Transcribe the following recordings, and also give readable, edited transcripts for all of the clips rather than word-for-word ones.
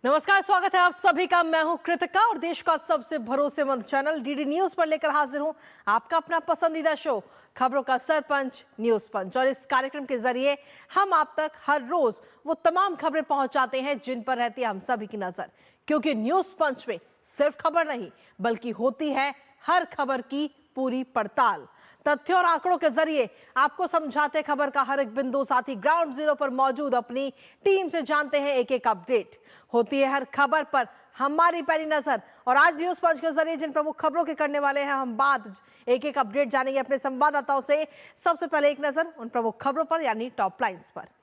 नमस्कार, स्वागत है आप सभी का। मैं हूं कृतिका और देश का सबसे भरोसेमंद चैनल डीडी न्यूज पर लेकर हाजिर हूं आपका अपना पसंदीदा शो खबरों का सरपंच न्यूज पंच। और इस कार्यक्रम के जरिए हम आप तक हर रोज वो तमाम खबरें पहुंचाते हैं जिन पर रहती है हम सभी की नजर, क्योंकि न्यूज पंच में सिर्फ खबर नहीं बल्कि होती है हर खबर की पूरी पड़ताल। तथ्यों और आंकड़ों के जरिए आपको समझाते खबर का हर एक बिंदु, साथ ही ग्राउंड जीरो पर मौजूद अपनी टीम से जानते हैं एक एक अपडेट। होती है हर खबर पर हमारी पैनी नजर। और आज न्यूज पंच के जरिए जिन प्रमुख खबरों के करने वाले हैं हम बात, एक एक अपडेट जानेंगे अपने संवाददाताओं से। सबसे पहले एक नजर उन प्रमुख खबरों पर, यानी टॉप लाइन्स पर।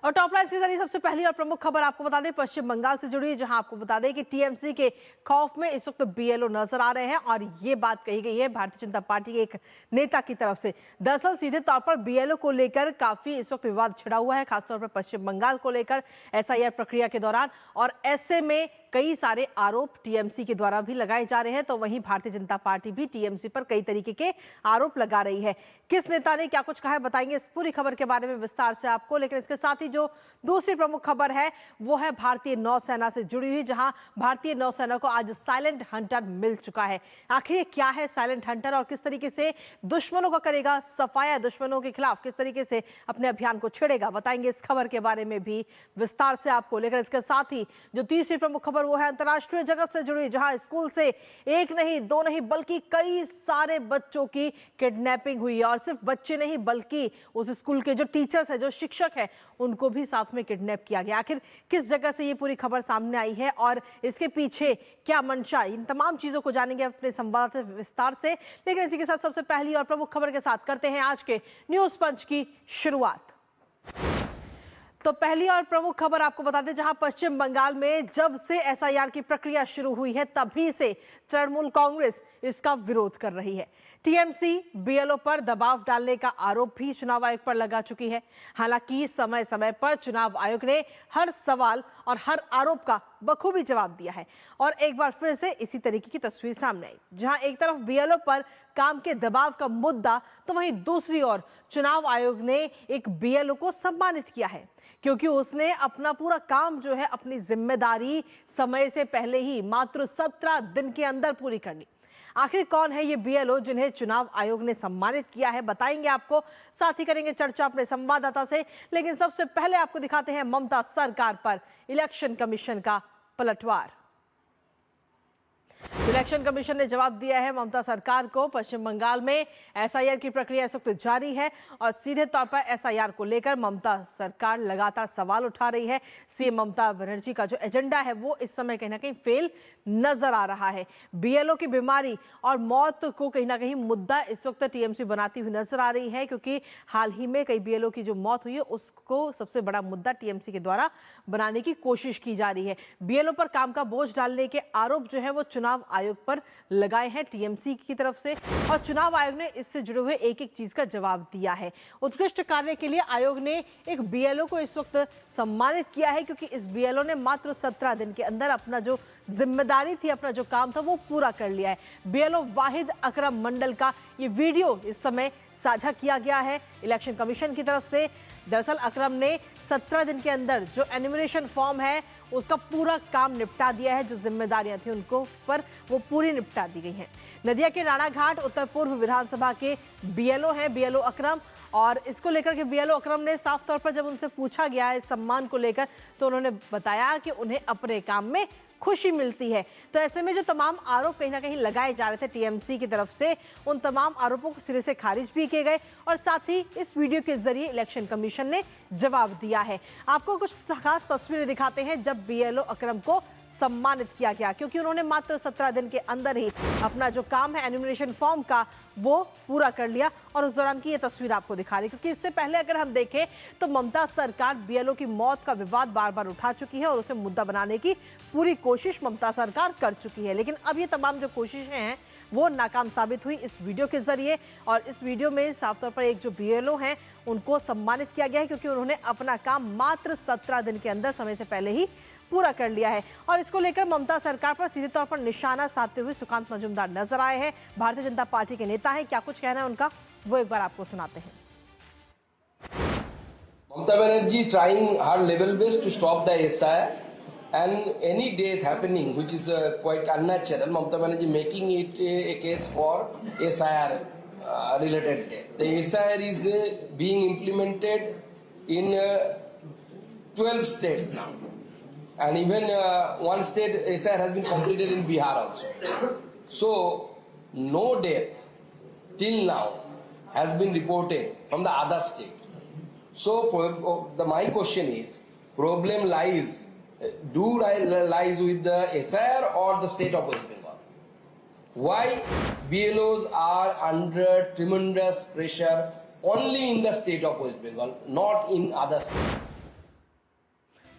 और टॉप लाइन्स के जरिए सबसे पहली और प्रमुख खबर आपको बता दें पश्चिम बंगाल से जुड़ी है, जहां आपको बता दें कि टीएमसी के खौफ में इस वक्त बीएलओ नजर आ रहे हैं। और ये बात कही गई है भारतीय जनता पार्टी के एक नेता की तरफ से। दरअसल सीधे तौर पर बीएलओ को लेकर काफी इस वक्त विवाद छिड़ा हुआ है, खासतौर पर पश्चिम बंगाल को लेकर एसआईआर प्रक्रिया के दौरान। और ऐसे में कई सारे आरोप टीएमसी के द्वारा भी लगाए जा रहे हैं, तो वहीं भारतीय जनता पार्टी भी टीएमसी पर कई तरीके के आरोप लगा रही है। किस नेता ने क्या कुछ कहा है बताएंगे इस पूरी खबर के बारे में विस्तार से आपको। लेकिन इसके साथ ही जो दूसरी प्रमुख खबर है वो है भारतीय नौसेना से जुड़ी हुई, जहां भारतीय नौसेना को आज साइलेंट हंटर मिल चुका है। आखिर क्या है साइलेंट हंटर और किस तरीके से दुश्मनों का करेगा सफाया, दुश्मनों के खिलाफ किस तरीके से अपने अभियान को छेड़ेगा, बताएंगे इस खबर के बारे में भी विस्तार से आपको। लेकर इसके साथ ही जो तीसरी प्रमुख खबर वो है अंतरराष्ट्रीय जगत से जुड़ी, जहां स्कूल से एक नहीं दो नहीं बल्कि कई सारे बच्चों की किडनैपिंग हुई है। और सिर्फ बच्चे नहीं बल्कि उस स्कूल के जो टीचर्स है, जो शिक्षक है, उनको भी साथ में किडनैप किया गया। आखिर किस जगह से ये पूरी खबर सामने आई है और इसके पीछे क्या मंशा, इन तमाम चीजों को जानेंगे अपने संवाददाता विस्तार से। लेकिन इसी के साथ सबसे पहली और प्रमुख खबर के साथ करते हैं आज के न्यूज पंच की शुरुआत। तो पहली और प्रमुख खबर आपको बता दें, जहां पश्चिम बंगाल में जब से एसआईआर की प्रक्रिया शुरू हुई है तभी से तृणमूल कांग्रेस इसका विरोध कर रही है। टीएमसी बीएलओ पर दबाव डालने का आरोप भी चुनाव आयोग पर लगा चुकी है। हालांकि समय समय पर चुनाव आयोग ने हर सवाल और हर आरोप का बखूबी जवाब दिया है। और एक बार फिर से इसी तरीके की तस्वीर सामने आई, जहां एक तरफ बीएलओ पर काम के दबाव का मुद्दा, तो वहीं दूसरी ओर चुनाव आयोग ने एक बीएलओ को सम्मानित किया है, क्योंकि उसने अपना पूरा काम जो है, अपनी जिम्मेदारी समय से पहले ही मात्र 17 दिन के अंदर पूरी कर ली। आखिर कौन है ये बीएलओ जिन्हें चुनाव आयोग ने सम्मानित किया है, बताएंगे आपको, साथ ही करेंगे चर्चा अपने संवाददाता से। लेकिन सबसे पहले आपको दिखाते हैं ममता सरकार पर इलेक्शन कमीशन का पलटवार। इलेक्शन कमीशन ने जवाब दिया है ममता सरकार को। पश्चिम बंगाल में एसआईआर की प्रक्रिया इस वक्त जारी है और सीधे तौर पर एसआईआर को लेकर ममता सरकार लगातार सवाल उठा रही है। सीएम ममता बनर्जी का जो एजेंडा है वो इस समय कहीं ना कहीं फेल नजर आ रहा है। बीएलओ की बीमारी और मौत को कहीं ना कहीं मुद्दा इस वक्त टीएमसी बनाती हुई नजर आ रही है, क्योंकि हाल ही में कई बीएलओ की जो मौत हुई है उसको सबसे बड़ा मुद्दा टीएमसी के द्वारा बनाने की कोशिश की जा रही है। बीएलओ पर काम का बोझ डालने के आरोप जो है वो चुनाव आयोग पर लगाए हैं टीएमसी की तरफ से, और चुनाव आयोग ने इससे जुड़े हुए एक एक चीज का जवाब दिया है। उत्कृष्ट कार्य के लिए आयोग ने एक बीएलओ को इस वक्त सम्मानित किया है, क्योंकि इस बीएलओ ने मात्र 17 दिन के अंदर अपना जो जिम्मेदारी थी, अपना जो काम था वो पूरा कर लिया है। बीएलओ वाहिद अकरम मंडल का ये वीडियो इस समय साझा किया गया है इलेक्शन कमीशन की तरफ से। दरअसल अकरम ने 17 दिन के अंदर जो एनुमरेशन फॉर्म है उसका पूरा काम निपटा दिया है। जो जिम्मेदारियां थी उनको पर वो पूरी निपटा दी गई हैं। नदिया के राणाघाट उत्तर पूर्व विधानसभा के बीएलओ हैं बीएलओ अकरम, और इसको लेकर के बीएलओ अकरम ने साफ तौर पर जब उनसे पूछा गया है सम्मान को लेकर, तो उन्होंने बताया कि उन्हें अपने काम में खुशी मिलती है। तो ऐसे में जो तमाम आरोप कहीं ना कहीं लगाए जा रहे थे टीएमसी की तरफ से, उन तमाम आरोपों को सिरे से खारिज भी किए गए। और साथ ही इस वीडियो के जरिए इलेक्शन कमीशन ने जवाब दिया है। आपको कुछ खास तस्वीरें दिखाते हैं जब बीएलओ अकरम को सम्मानित किया गया, क्योंकि उन्होंने मात्र 17 दिन के अंदर ही अपना जो काम है एनुमरेशन फॉर्म का वो पूरा कर लिया। और उस दौरान की ये तस्वीर आपको दिखा रही, क्योंकि इससे पहले अगर हम देखें तो ममता सरकार बीएलओ की मौत का विवाद बार बार उठा चुकी है और उसे मुद्दा बनाने की पूरी कोशिश ममता सरकार कर चुकी है। लेकिन अब ये तमाम जो कोशिशें हैं वो नाकाम साबित हुई इस वीडियो के जरिए। और इस वीडियो में साफ तौर पर एक जो बीएलओ हैं उनको सम्मानित किया गया है, क्योंकि उन्होंने अपना काम मात्र 17 दिन के अंदर समय से पहले ही पूरा कर लिया है। और इसको लेकर ममता सरकार पर सीधे तौर पर निशाना साधते हुए सुकांत मजूमदार नजर आए हैं। भारतीय जनता पार्टी के नेता हैं, क्या कुछ कहना है उनका वो एक बार आपको सुनाते हैं। Mamata Banerjee trying her level best to stop the SIR, and any death happening which is quite unnatural, Mamata Banerjee making it a case for SIR related death. The SIR is being implemented in 12 states now, and even one state SIR has been completed in Bihar also. So no death till now has been reported from the other state. So my question is, problem lies with the SIR or the state of West Bengal? Why BLOs are under tremendous pressure only in the state of West Bengal, not in other states?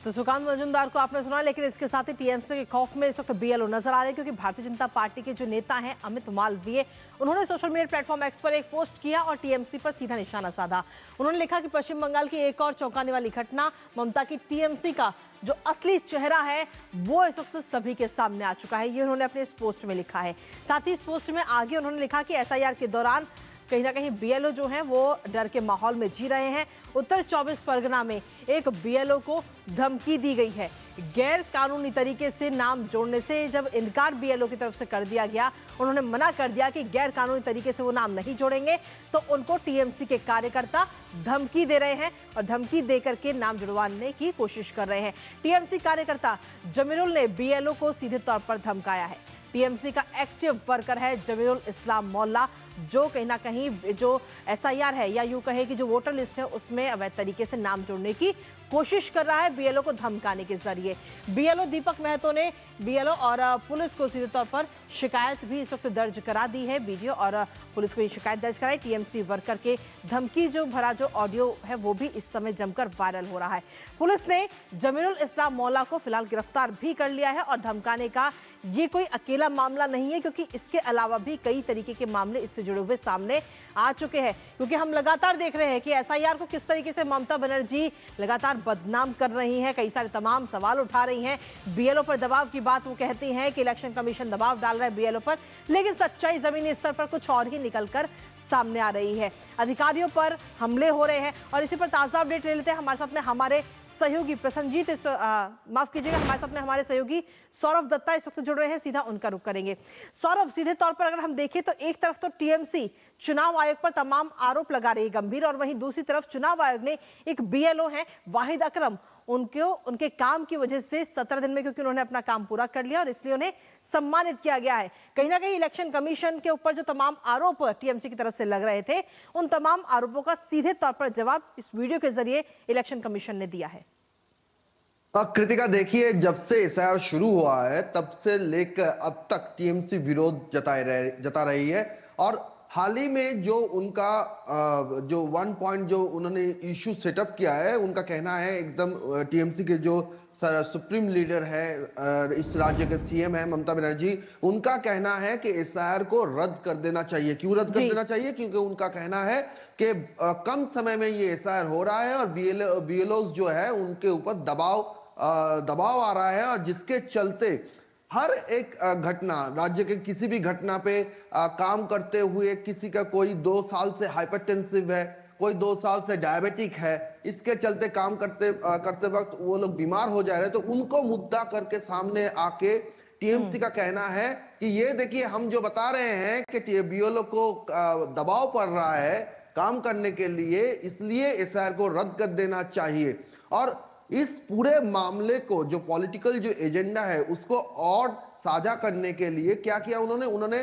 तो सुकांत मजूमदार को आपने सुना, लेकिन इसके साथ ही TMC के खौफ में इस वक्त बीएलओ नजर आ रहे हैं, क्योंकि भारतीय जनता पार्टी के जो नेता हैं अमित मालवीय, उन्होंने सोशल मीडिया प्लेटफॉर्म एक्स पर एक पोस्ट किया और टीएमसी पर सीधा निशाना साधा। उन्होंने लिखा कि पश्चिम बंगाल की एक और चौंकाने वाली घटना, ममता की टीएमसी का जो असली चेहरा है वो इस वक्त सभी के सामने आ चुका है। ये उन्होंने अपने इस पोस्ट में लिखा है। साथ ही इस पोस्ट में आगे उन्होंने लिखा कि एसआईआर के दौरान कहीं ना कहीं बीएलओ जो हैं वो डर के माहौल में जी रहे हैं। उत्तर 24 परगना में एक बीएलओ को धमकी दी गई है। गैर कानूनी तरीके से नाम जोड़ने से जब इनकार बीएलओ की तरफ से कर दिया गया, उन्होंने मना कर दिया कि गैर कानूनी तरीके से वो नाम नहीं जोड़ेंगे, तो उनको टीएमसी के कार्यकर्ता धमकी दे रहे हैं और धमकी देकर के नाम जुड़वाने की कोशिश कर रहे हैं। टीएमसी कार्यकर्ता जमीरुल ने बीएलओ को सीधे तौर पर धमकाया है। टीएमसी का एक्टिव वर्कर है जमीरुल इस्लाम मोल्ला, जो कहीं ना कहीं जो एसआईआर है या यूं कहे कि जो वोटर लिस्ट है उसमें अवैध तरीके से नाम जोड़ने की कोशिश कर रहा है बीएलओ को धमकाने के जरिए। बीएलओ दीपक महतो ने बीएलओ और पुलिस को सीधे तौर पर शिकायत भी इस वक्त दर्ज करा दी है। बीडीओ और पुलिस को ये शिकायत दर्ज कराई। टीएमसी वर्कर के धमकी जो भरा जो ऑडियो है वो भी इस समय जमकर वायरल हो रहा है। पुलिस ने जमीरुल इस्लाम मौला को फिलहाल गिरफ्तार भी कर लिया है और धमकाने का ये कोई अकेला मामला नहीं है, क्योंकि इसके अलावा भी कई तरीके के मामले इससे जुड़े हुए सामने आ चुके हैं। क्योंकि हम लगातार देख रहे हैं कि एसआईआर को किस तरीके से ममता बनर्जी लगातार बदनाम कर रही हैं, कई सारे तमाम सवाल उठा रही हैं। बीएलओ पर दबाव की बात वो कहती हैं कि इलेक्शन कमीशन दबाव डाल रहा है बीएलओ पर, लेकिन सच्चाई जमीनी स्तर पर कुछ और ही निकलकर सामने आ रही है। अधिकारियों पर हमले हो रहे हैं और इसी पर ताजा अपडेट ले लेते हैं। हमारे साथ में हमारे सहयोगी प्रसन्नजीत माफ कीजिएगा, हमारे साथ में हमारे सहयोगी सौरभ दत्ता इस वक्त जुड़ रहे हैं, सीधा उनका रुख करेंगे। सौरभ, सीधे तौर पर अगर हम देखें तो एक तरफ तो टीएमसी चुनाव आयोग पर तमाम आरोप लगा रही है गंभीर, और वहीं दूसरी तरफ चुनाव आयोग ने एक बीएलओ है वाहिद अकरम, उनके काम की वजह से 17 दिन में, क्योंकि उन्होंने अपना काम पूरा कर लिया और इसलिए उन्हें सम्मानित किया गया है। कहीं ना कहीं इलेक्शन कमीशन के ऊपर जो तमाम आरोप टीएमसी की तरफ से लग रहे थे, उन तमाम आरोपों का सीधे तौर पर जवाब इस वीडियो के जरिए इलेक्शन कमीशन ने दिया है। कृतिका, देखिए, जब से एसआईआर शुरू हुआ है तब से लेकर अब तक टीएमसी विरोध जता रही है, और हाल ही में जो उनका जो 1 पॉइंट जो उन्होंने इशू सेटअप किया है, उनका कहना है एकदम टीएमसी के जो सुप्रीम लीडर है, इस राज्य के सीएम है ममता बनर्जी, उनका कहना है कि एसआईआर को रद्द कर देना चाहिए। क्यों रद्द कर देना चाहिए? क्योंकि उनका कहना है कि कम समय में ये एसआईआर हो रहा है और बीएलओज जो है उनके ऊपर दबाव आ रहा है, और जिसके चलते हर एक घटना, राज्य के किसी भी घटना पे काम करते हुए, किसी का कोई 2 साल से हाइपरटेंसिव है, कोई 2 साल से डायबिटिक है, इसके चलते काम करते वक्त वो लोग बीमार हो जा रहे हैं, तो उनको मुद्दा करके सामने आके टीएमसी का कहना है कि ये देखिए, हम जो बता रहे हैं कि बीएलओ को दबाव पड़ रहा है काम करने के लिए, इसलिए एसआईआर को रद्द कर देना चाहिए। और इस पूरे मामले को, जो पॉलिटिकल जो एजेंडा है, उसको और साझा करने के लिए क्या किया उन्होंने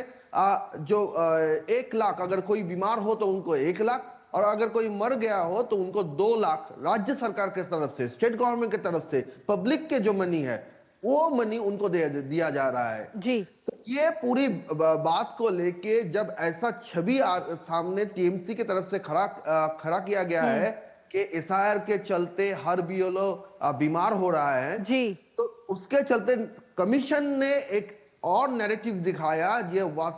1 लाख, अगर कोई बीमार हो तो उनको 1 लाख, और अगर कोई मर गया हो तो उनको 2 लाख राज्य सरकार के तरफ से, स्टेट गवर्नमेंट की तरफ से, पब्लिक के जो मनी है वो मनी उनको दिया जा रहा है जी। तो ये पूरी बात को लेके जब ऐसा छवि सामने टीएमसी की तरफ से खड़ा किया गया है कि एसआईआर के चलते हर बीएलओ बीमार हो रहा है जी, तो उसके चलते कमीशन ने एक और नैरेटिव दिखाया,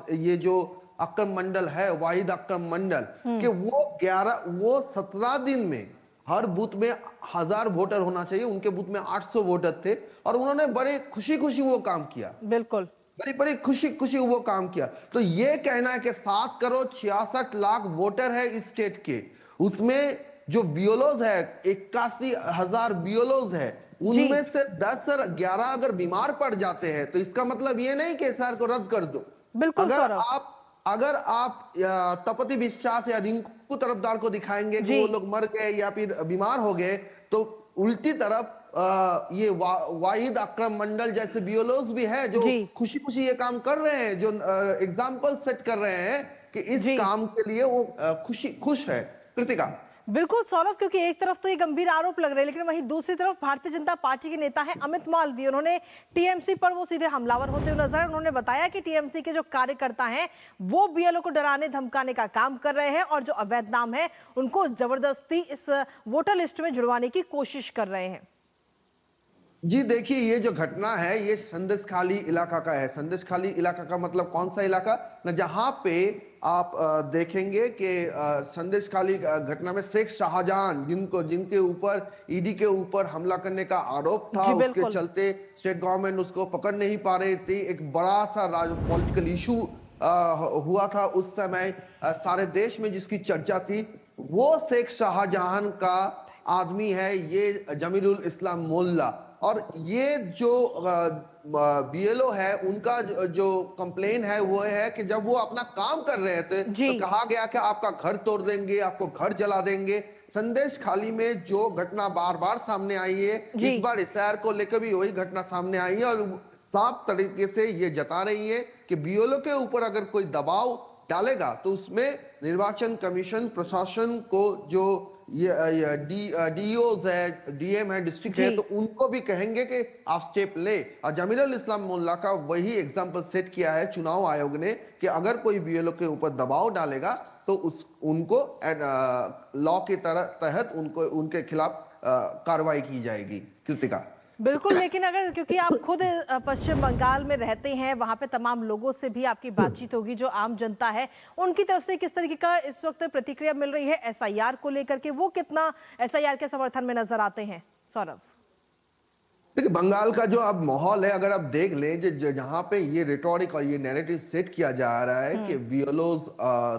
ये जो अक्रम मंडल है, वाहिद अक्रम मंडल, कि वो 17 दिन में हर बूथ में 1000 वोटर होना चाहिए, उनके बूथ में 800 वोटर थे, और उन्होंने बड़े खुशी वो काम किया, बिल्कुल बड़ी खुशी वो काम किया। तो ये कहना है कि 7 करोड़ 66 लाख वोटर है इस स्टेट के, उसमें जो बीएलओज है 81,000 बीएलओज है, उनमें से 10 से 11 अगर बीमार पड़ जाते हैं तो इसका मतलब ये नहीं कि एसआईआर को रद्द कर दो। बिल्कुल अगर आप तपति विश्वास या रिंकू तरफदार को दिखाएंगे कि वो लोग मर गए या फिर बीमार हो गए, तो उल्टी तरफ ये वाहिद अकरम मंडल जैसे बीएलओज भी है जो खुशी खुशी ये काम कर रहे हैं, जो एग्जाम्पल सेट कर रहे हैं कि इस काम के लिए वो खुश है। कृतिका बिल्कुल सौरभ, क्योंकि एक तरफ तो ये गंभीर आरोप लग रहे हैं, लेकिन वहीं दूसरी तरफ भारतीय जनता पार्टी के नेता हैं अमित मालवीय, उन्होंने टीएमसी पर वो सीधे हमलावर होते हुए नजर आए। उन्होंने बताया कि टीएमसी के जो कार्यकर्ता हैं वो बीएलओ को डराने धमकाने का काम कर रहे हैं और जो अवैध नाम है उनको जबरदस्ती इस वोटर लिस्ट में जुड़वाने की कोशिश कर रहे हैं। जी देखिए, ये जो घटना है ये संदेशखाली इलाका का है। संदेशखाली इलाका का मतलब कौन सा इलाका ना, जहां पे आप देखेंगे कि संदेशखाली घटना में शेख शाहजहां जिनके ऊपर ईडी के ऊपर हमला करने का आरोप था, उसके चलते स्टेट गवर्नमेंट उसको पकड़ नहीं पा रही थी। एक बड़ा सा पॉलिटिकल इशू हुआ था उस समय, सारे देश में जिसकी चर्चा थी। वो शेख शाहजहां का आदमी है ये जमीरुल इस्लाम मोल्ला, और ये जो बीएलओ है उनका जो कंप्लेन है वो है कि जब वो अपना काम कर रहे थे तो कहा गया कि आपका घर तोड़ देंगे, आपको घर जला देंगे। संदेशखाली में जो घटना बार बार सामने आई है, इस बार एसआईआर को लेकर भी वही घटना सामने आई है और साफ तरीके से ये जता रही है कि बीएलओ के ऊपर अगर कोई दबाव डालेगा तो उसमें निर्वाचन कमीशन प्रशासन को जो ये डीओज है, डीएम है, डिस्ट्रिक्ट है, तो उनको भी कहेंगे कि आप स्टेप ले। और जमीरुल इस्लाम मोल्ला का वही एग्जांपल सेट किया है चुनाव आयोग ने कि अगर कोई बीएलओ के ऊपर दबाव डालेगा तो उनको लॉ के तहत उनके खिलाफ कार्रवाई की जाएगी। कृतिका बिल्कुल, लेकिन अगर क्योंकि आप खुद पश्चिम बंगाल में रहते हैं, वहां पे तमाम लोगों से भी आपकी बातचीत होगी, जो आम जनता है उनकी तरफ से किस तरीके का इस वक्त प्रतिक्रिया मिल रही है एसआईआर को लेकर के, वो कितना एसआईआर के समर्थन में नजर आते हैं? सौरभ देखिए, बंगाल का जो अब माहौल है अगर आप देख लें, जहां पे ये रिटोरिक और ये नैरेटिव सेट किया जा रहा है कि बीएलओज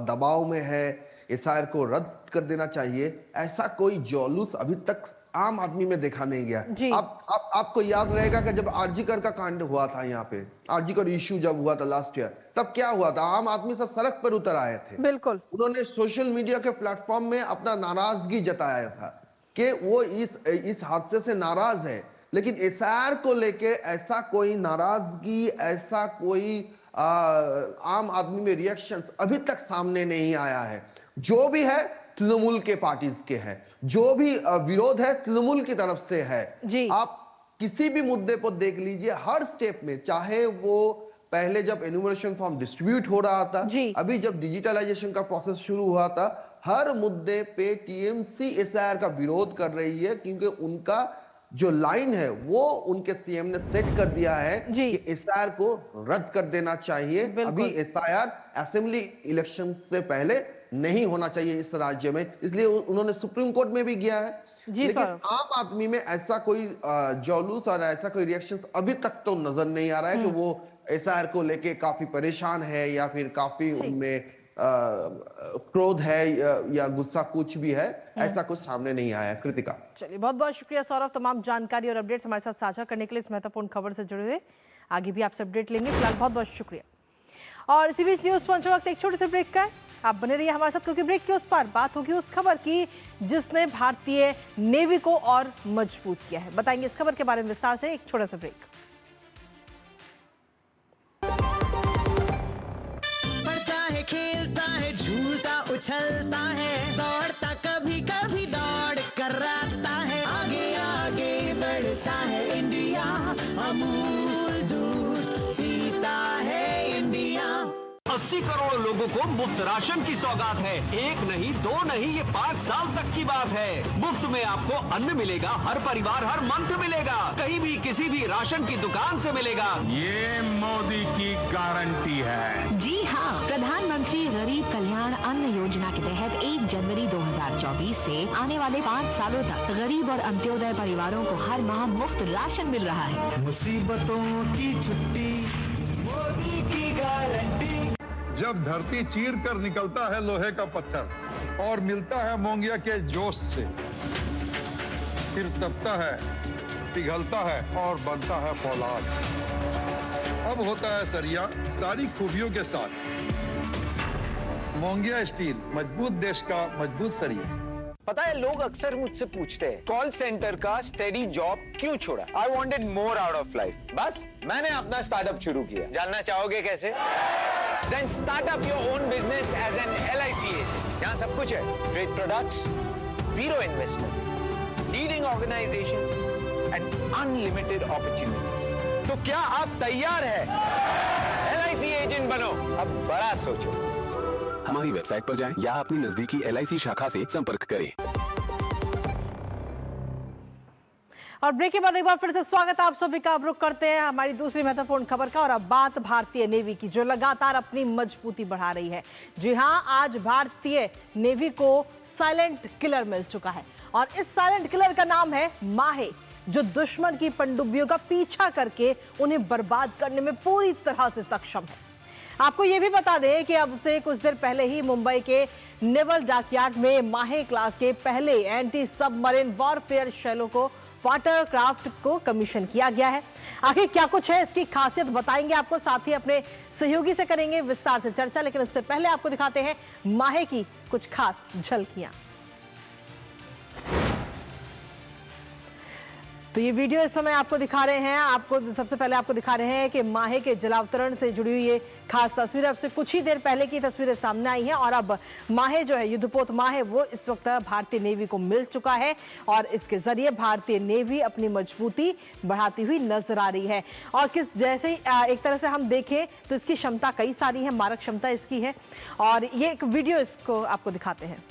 दबाव में है, एसआईआर को रद्द कर देना चाहिए, ऐसा कोई जुलूस अभी तक आम आदमी में देखा नहीं गया। आपको याद रहेगा कि जब आरजीकर का कांड हुआ था, यहाँ पे आरजीकर इशू जब हुआ था लास्ट ईयर, तब क्या हुआ था? आम आदमी सब सड़क पर उतर आए थे। बिल्कुल, उन्होंने सोशल मीडिया के प्लेटफॉर्म में अपना नाराजगी जताया था कि वो इस हादसे से नाराज है। लेकिन एसआईआर को लेके ऐसा कोई नाराजगी, ऐसा कोई आम आदमी में रिएक्शन अभी तक सामने नहीं आया है। जो भी है तृणमूल के पार्टीज के है, जो भी विरोध है तृणमूल की तरफ से है। आप किसी भी मुद्दे पर देख लीजिए, हर स्टेप में, चाहे वो पहले जब एन्यूमरेशन फॉर्म डिस्ट्रीब्यूट हो रहा था, अभी जब डिजिटलाइजेशन का प्रोसेस शुरू हुआ था, हर मुद्दे पे टीएमसी एसआईआर का विरोध कर रही है, क्योंकि उनका जो लाइन है वो उनके सीएम ने सेट कर दिया है कि एसआईआर को रद्द कर देना चाहिए। अभी एसआईआर असेंबली इलेक्शन से पहले नहीं होना चाहिए इस राज्य में, इसलिए उन्होंने सुप्रीम कोर्ट में भी गया है। लेकिन आम आदमी में ऐसा कोई जुलूस और ऐसा कोई रिएक्शंस अभी तक तो नजर नहीं आ रहा है कि वो एसआईआर को लेके काफी परेशान है या फिर काफी उनमें क्रोध है या गुस्सा कुछ भी है, ऐसा कुछ सामने नहीं आया। कृतिका चलिए, बहुत बहुत शुक्रिया सौरभ, तमाम जानकारी और अपडेट्स हमारे साथ साझा करने के लिए, इस महत्वपूर्ण खबर से जुड़े हुए। आगे भी आपसे अपडेट लेंगे, फिलहाल बहुत बहुत शुक्रिया। और इसी बीच न्यूज पंच वक्त एक छोटे से ब्रेक का है, आप बने रहिए हमारे साथ, क्योंकि ब्रेक के उस पार बात होगी उस खबर की जिसने भारतीय नेवी को और मजबूत किया है। बताएंगे इस खबर के बारे में विस्तार से, एक छोटा सा ब्रेक। पढ़ता है, खेलता है, झूलता उछलता है, दौड़ता कभी कभी दौड़ कराता है, आगे आगे बढ़ता है इंडिया, अमूल दूध पीता है इंडिया। 80 करोड़ लोगों को मुफ्त राशन की सौगात है। एक नहीं, दो नहीं, ये 5 साल तक की बात है। मुफ्त में आपको अन्न मिलेगा, हर परिवार हर मंथ मिलेगा, कहीं भी किसी भी राशन की दुकान से मिलेगा। ये मोदी की गारंटी है। जी हाँ, प्रधानमंत्री गरीब कल्याण अन्न योजना के तहत 1 जनवरी 2024 से आने वाले 5 सालों तक गरीब और अंत्योदय परिवारों को हर माह मुफ्त राशन मिल रहा है। मुसीबतों की छुट्टी, मोदी की गारंटी। जब जब धरती चीर कर निकलता है लोहे का पत्थर और मिलता है मोंगिया के जोश से, फिर तपता है, पिघलता है और बनता है फौलाद। अब होता है सरिया सारी खूबियों के साथ। मोंगिया स्टील, मजबूत देश का मजबूत सरिया। पता है, लोग अक्सर मुझसे पूछते हैं कॉल सेंटर का स्टेडी जॉब क्यों छोड़ा। I wanted more out of life. बस मैंने अपना स्टार्टअप शुरू किया। जानना चाहोगे कैसे? Then start up your own business as an LIC agent. यहाँ सब कुछ है। Great products, zero investment, leading organization and unlimited opportunities. तो क्या आप तैयार हैं? LIC एजेंट बनो। अब बड़ा सोचो। हमारी वेबसाइट पर जाएं या अपनी नजदीकी LIC शाखा से संपर्क करें। और ब्रेक के बाद एक बार फिर से स्वागत है आप सभी का। अब रुख करते हैं हमारी दूसरी महत्वपूर्ण खबर का, और अब बात भारतीय नेवी की, जो लगातार अपनी मजबूती बढ़ा रही है। जी हां, आज भारतीय नेवी को साइलेंट किलर मिल चुका है, और इस साइलेंट किलर का नाम है माहे, जो दुश्मन की पनडुब्बियों का पीछा करके उन्हें बर्बाद करने में पूरी तरह से सक्षम है। आपको यह भी बता दें कि अब से कुछ देर पहले ही मुंबई के नेवल डॉकयार्ड में माहे क्लास के पहले एंटी सबमरीन वॉरफेयर शैलों को वाटरक्राफ्ट को कमीशन किया गया है। आखिर क्या कुछ है, इसकी खासियत बताएंगे आपको, साथ ही अपने सहयोगी से करेंगे विस्तार से चर्चा। लेकिन उससे पहले आपको दिखाते हैं माहे की कुछ खास झलकियां। तो ये वीडियो इस समय आपको दिखा रहे हैं, आपको सबसे पहले आपको दिखा रहे हैं कि माहे के जलावतरण से जुड़ी हुई ये खास तस्वीरें। अब से कुछ ही देर पहले की तस्वीरें सामने आई हैं, और अब माहे जो है, युद्धपोत माहे, वो इस वक्त भारतीय नेवी को मिल चुका है, और इसके जरिए भारतीय नेवी अपनी मजबूती बढ़ाती हुई नजर आ रही है। और किस जैसे एक तरह से हम देखें तो इसकी क्षमता कई सारी है, मारक क्षमता इसकी है, और ये एक वीडियो इसको आपको दिखाते हैं।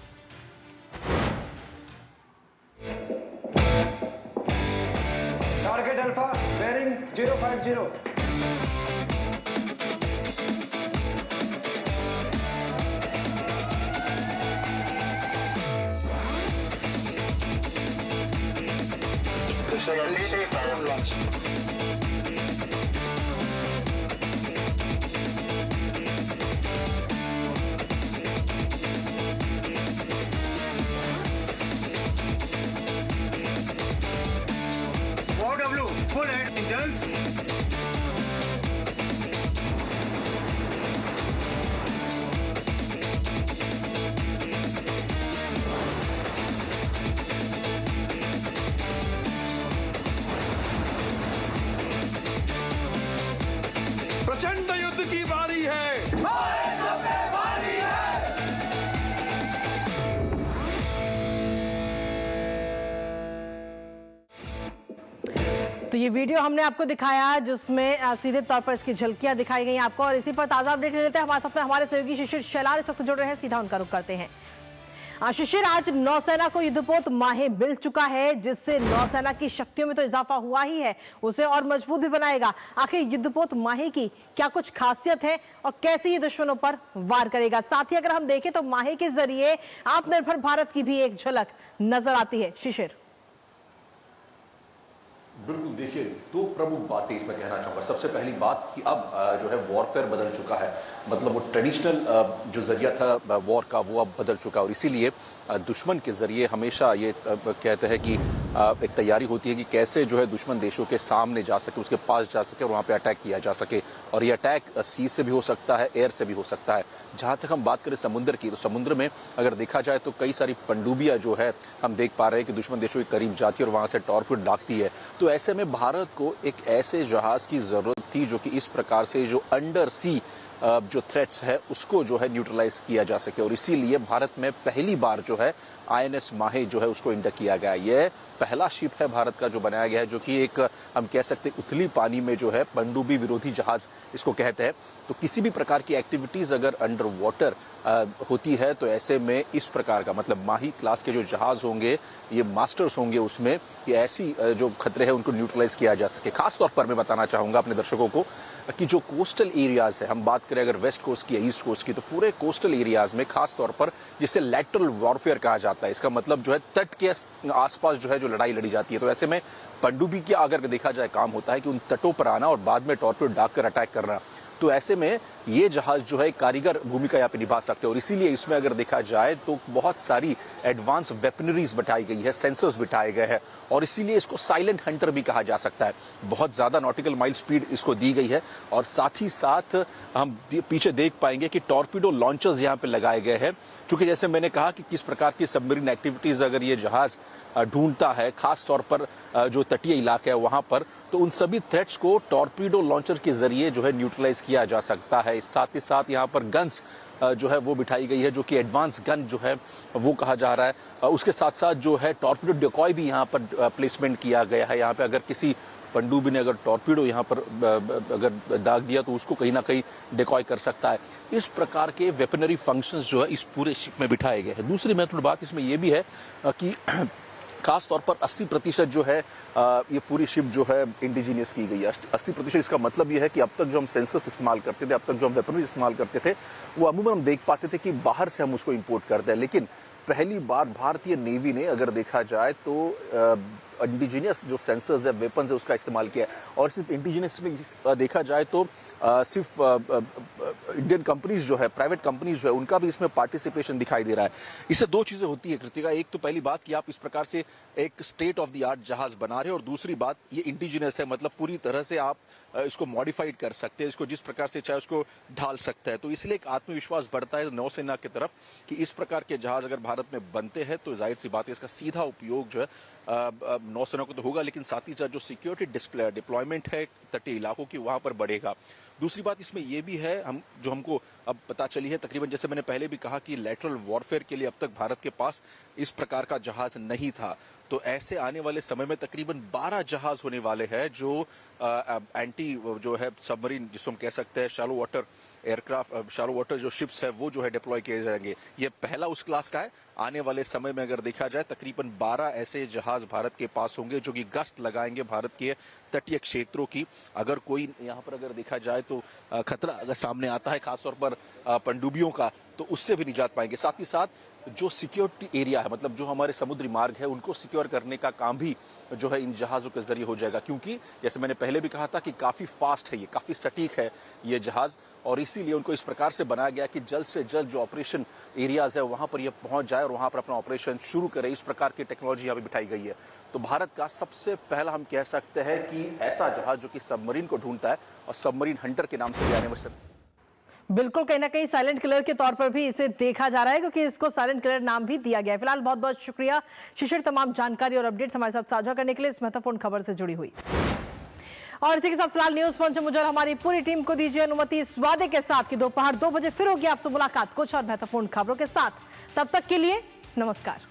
Target alpha bearing 050। Full head engine. प्रचंड युद्ध की बारी है। तो ये वीडियो हमने आपको दिखाया, जिसमें सीधे तौर पर इसकी झलकियां दिखाई गई आपको, और इसी पर ताजा अपडेट ले लेते हैं। हमारे साथ में हमारे सहयोगी शिशिर शेलार इस वक्त जुड़ रहे हैं, सीधा उनका रुख करते हैं। शिशिर, आज नौसेना को युद्धपोत माहे मिल चुका है, जिससे नौसेना की शक्तियों में तो इजाफा हुआ ही है, उसे और मजबूत भी बनाएगा। आखिर युद्धपोत माहे की क्या कुछ खासियत है, और कैसे ये दुश्मनों पर वार करेगा? साथ ही अगर हम देखें तो माहे के जरिए आत्मनिर्भर भारत की भी एक झलक नजर आती है। शिशिर, बिल्कुल, देखिए, दो प्रमुख बातें इसमें कहना चाहूँगा। सबसे पहली बात कि अब जो है वॉरफेयर बदल चुका है, मतलब वो ट्रेडिशनल जो जरिया था वॉर का, वो अब बदल चुका है, और इसीलिए दुश्मन के जरिए हमेशा ये कहते हैं कि एक तैयारी होती है कि कैसे जो है दुश्मन देशों के सामने जा सके, उसके पास जा सके और वहाँ पे अटैक किया जा सके। और ये अटैक सी से भी हो सकता है, एयर से भी हो सकता है। जहाँ तक हम बात करें समुद्र की, तो समुद्र में अगर देखा जाए तो कई सारी पनडुब्बियाँ जो है हम देख पा रहे हैं कि दुश्मन देशों के करीब जाती है और वहाँ से टॉर्पिडो दागती है। तो ऐसे में भारत को एक ऐसे जहाज की जरूरत थी जो कि इस प्रकार से जो अंडर सी जो थ्रेट्स है उसको जो है न्यूट्रलाइज किया जा सके, और इसीलिए भारत में पहली बार जो है INS माहे जो है उसको इंडक किया गया। यह पहला शिप है भारत का जो बनाया गया है, जो कि एक हम कह सकते हैं उथली पानी में जो है पनडुब्बी विरोधी जहाज इसको कहते हैं। तो किसी भी प्रकार की एक्टिविटीज अगर अंडर वाटर होती है तो ऐसे में इस प्रकार का, मतलब माही क्लास के जो जहाज होंगे, ये मास्टर्स होंगे उसमें, कि ऐसी जो खतरे हैं उनको न्यूट्रलाइज किया जा सके। खास तौर पर मैं बताना चाहूंगा अपने दर्शकों को कि जो कोस्टल एरियाज है, हम बात करें अगर वेस्ट कोस्ट की या ईस्ट कोस्ट की, तो पूरे कोस्टल एरियाज में खास तौर पर जिसे लैटरल वॉरफेयर कहा जाता है, इसका मतलब जो है तट के आसपास जो है जो लड़ाई लड़ी जाती है। तो ऐसे में पनडुब्बी का अगर देखा जाए काम होता है कि उन तटों पर आना और बाद में टॉर्पिडो दागकर अटैक करना। तो ऐसे में ये जहाज जो है कारीगर भूमिका यहाँ पे निभा सकते हैं और इसीलिए इसमें अगर देखा जाए तो बहुत सारी एडवांस वेपनरीज बैठाई गई है, सेंसर्स बिठाए गए हैं और इसीलिए इसको साइलेंट हंटर भी कहा जा सकता है। बहुत ज्यादा नॉटिकल माइल स्पीड इसको दी गई है और साथ ही साथ हम पीछे देख पाएंगे कि टॉर्पीडो लॉन्चर्स यहाँ पे लगाए गए हैं, क्योंकि जैसे मैंने कहा कि किस प्रकार की सबमरीन एक्टिविटीज अगर ये जहाज ढूंढता है, खास तौर पर जो तटीय इलाके है वहां पर, तो उन सभी थ्रेट्स को टॉर्पीडो लॉन्चर के जरिए जो है न्यूट्रलाइज किया जा सकता है। साथ ही साथ यहाँ पर गन्स जो है वो बिठाई गई है, जो कि एडवांस गन जो है वो कहा जा रहा है। उसके साथ साथ जो है टॉर्पीडो डिकॉय भी यहाँ पर प्लेसमेंट किया गया है। यहाँ पे अगर किसी पनडुब्बी ने अगर टॉर्पीडो यहाँ पर अगर दाग दिया तो उसको कहीं ना कहीं डिकॉय कर सकता है। इस प्रकार के वेपनरी फंक्शंस जो है इस पूरे शिप में बिठाए गए हैं। दूसरी महत्वपूर्ण बात इसमें यह भी है कि खास तौर पर 80% जो है ये पूरी शिप जो है इंडिजीनियस की गई है। 80% इसका मतलब ये है कि अब तक जो हम सेंसर्स इस्तेमाल करते थे, अब तक जो हम वेपनरी इस्तेमाल करते थे, वो अमूमन हम देख पाते थे कि बाहर से हम उसको इंपोर्ट करते हैं। लेकिन पहली बार भारतीय नेवी ने अगर देखा जाए तो इंडिजीनियस जो सेंसर्स है, वेपन्स है, उसका इस्तेमाल किया है। और सिर्फ इंडिजीनियस में देखा जाए तो सिर्फ इंडियन कंपनीज जो है, प्राइवेट कंपनीज जो है, उनका भी इसमें पार्टिसिपेशन दिखाई दे रहा है। इससे दो चीजें होती है कृतिका, एक तो पहली बात कि आप इस प्रकार से एक स्टेट ऑफ द आर्ट जहाज बना रहे हो और दूसरी बात ये इंडिजीनियस है, मतलब पूरी तरह से आप इसको मॉडिफाइड कर सकते हैं, इसको जिस प्रकार से चाहे उसको ढाल सकते हैं। तो इसलिए एक आत्मविश्वास बढ़ता है नौसेना की तरफ कि इस प्रकार के जहाज अगर भारत में बनते हैं तो जाहिर सी बात है इसका सीधा उपयोग जो है नौसेना को तो होगा, लेकिन साथ ही साथ जो सिक्योरिटी डिप्लॉयमेंट है तटीय इलाकों की वहां पर बढ़ेगा। दूसरी बात इसमें यह भी है हमको अब पता चली है, तकरीबन जैसे मैंने पहले भी कहा कि लैटरल वॉरफेयर के लिए अब तक भारत के पास इस प्रकार का जहाज नहीं था। तो ऐसे आने वाले समय में तकरीबन 12 जहाज होने वाले हैं जो एंटी जो है सबमरीन, जिसको हम कह सकते हैं shallow water aircraft, shallow water जो शिप्स है वो जो है डिप्लॉय किए जाएंगे। ये पहला उस क्लास का है। आने वाले समय में अगर देखा जाए तकरीबन 12 ऐसे जहाज भारत के पास होंगे जो कि गश्त लगाएंगे भारत के तटीय क्षेत्रों की। अगर कोई यहाँ पर अगर देखा जाए तो खतरा अगर सामने आता है, खासतौर पर पनडुब्बियों का, तो उससे भी निजात पाएंगे। साथ ही साथ जो सिक्योरिटी एरिया है, मतलब जो हमारे समुद्री मार्ग है, उनको सिक्योर करने का काम भी जो है इन जहाजों के जरिए हो जाएगा, क्योंकि जैसे मैंने पहले भी कहा था कि काफी फास्ट है, ये काफी सटीक है ये जहाज, और इसीलिए उनको इस प्रकार से बनाया गया कि जल्द से जल्द जो ऑपरेशन एरियाज है वहां पर ये पहुंच जाए और वहां पर अपना ऑपरेशन शुरू करे। इस प्रकार की टेक्नोलॉजी यहाँ पे बिठाई गई है। तो भारत का सबसे पहला हम कह सकते हैं कि ऐसा जहाज जो कि सबमरीन को ढूंढता है और सबमरीन हंटर के नाम से जाने में बिल्कुल कहीं ना कहीं साइलेंट किलर के तौर पर भी इसे देखा जा रहा है, क्योंकि इसको साइलेंट किलर नाम भी दिया गया है। फिलहाल बहुत बहुत शुक्रिया शिशिर, तमाम जानकारी और अपडेट्स हमारे साथ साझा करने के लिए, इस महत्वपूर्ण खबर से जुड़ी हुई। और इसी के साथ फिलहाल न्यूज पंच मुझे और हमारी पूरी टीम को दीजिए अनुमति इस वादे के साथ कि दोपहर 2 बजे फिर होगी आपसे मुलाकात कुछ और महत्वपूर्ण खबरों के साथ। तब तक के लिए नमस्कार।